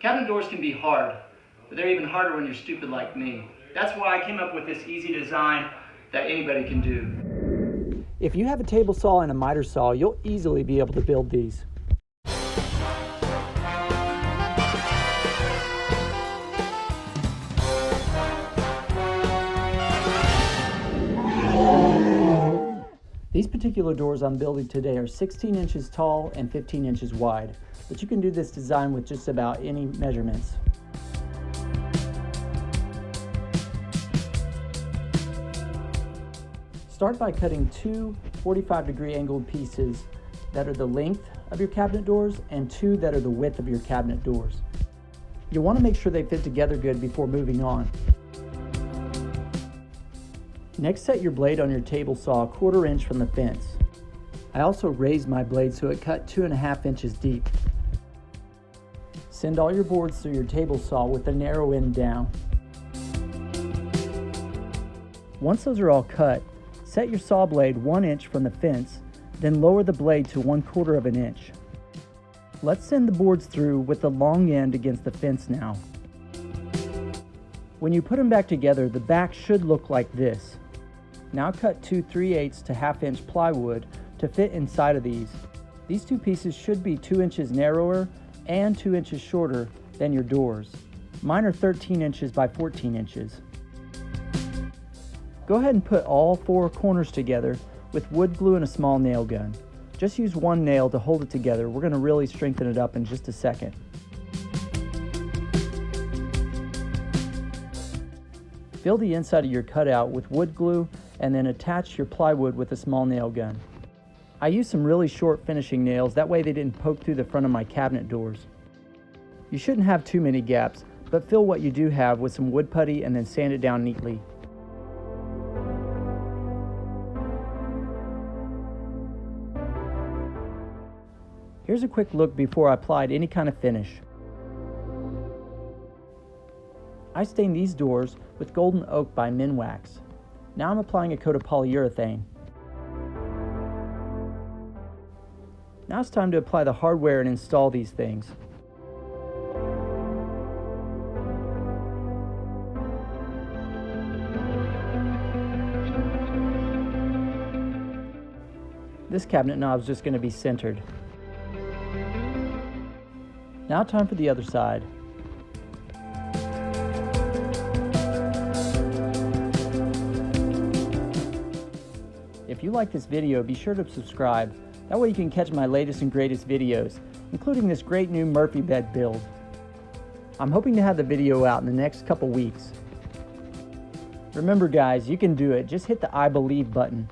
Cabinet doors can be hard, but they're even harder when you're stupid like me. That's why I came up with this easy design that anybody can do. If you have a table saw and a miter saw, you'll easily be able to build these. These particular doors I'm building today are 16 inches tall and 15 inches wide, but you can do this design with just about any measurements. Start by cutting two 45-degree angled pieces that are the length of your cabinet doors and two that are the width of your cabinet doors. You'll want to make sure they fit together good before moving on. Next, set your blade on your table saw 1/4 inch from the fence. I also raised my blade so it cut 2.5 inches deep. Send all your boards through your table saw with the narrow end down. Once those are all cut, set your saw blade 1 inch from the fence, then lower the blade to 1/4 of an inch. Let's send the boards through with the long end against the fence now. When you put them back together, the back should look like this. Now cut two 3/8 to 1/2 inch plywood to fit inside of these. These two pieces should be 2 inches narrower and 2 inches shorter than your doors. Mine are 13 inches by 14 inches. Go ahead and put all 4 corners together with wood glue and a small nail gun. Just use one nail to hold it together. We're going to really strengthen it up in just a second. Fill the inside of your cutout with wood glue and then attach your plywood with a small nail gun. I used some really short finishing nails, that way they didn't poke through the front of my cabinet doors. You shouldn't have too many gaps, but fill what you do have with some wood putty and then sand it down neatly. Here's a quick look before I applied any kind of finish. I stained these doors with Golden Oak by Minwax. Now I'm applying a coat of polyurethane. Now it's time to apply the hardware and install these things. This cabinet knob is just going to be centered. Now time for the other side. If you like this video, be sure to subscribe. That way you can catch my latest and greatest videos, including this great new Murphy bed build. I'm hoping to have the video out in the next couple weeks. Remember guys, you can do it. Just hit the I believe button.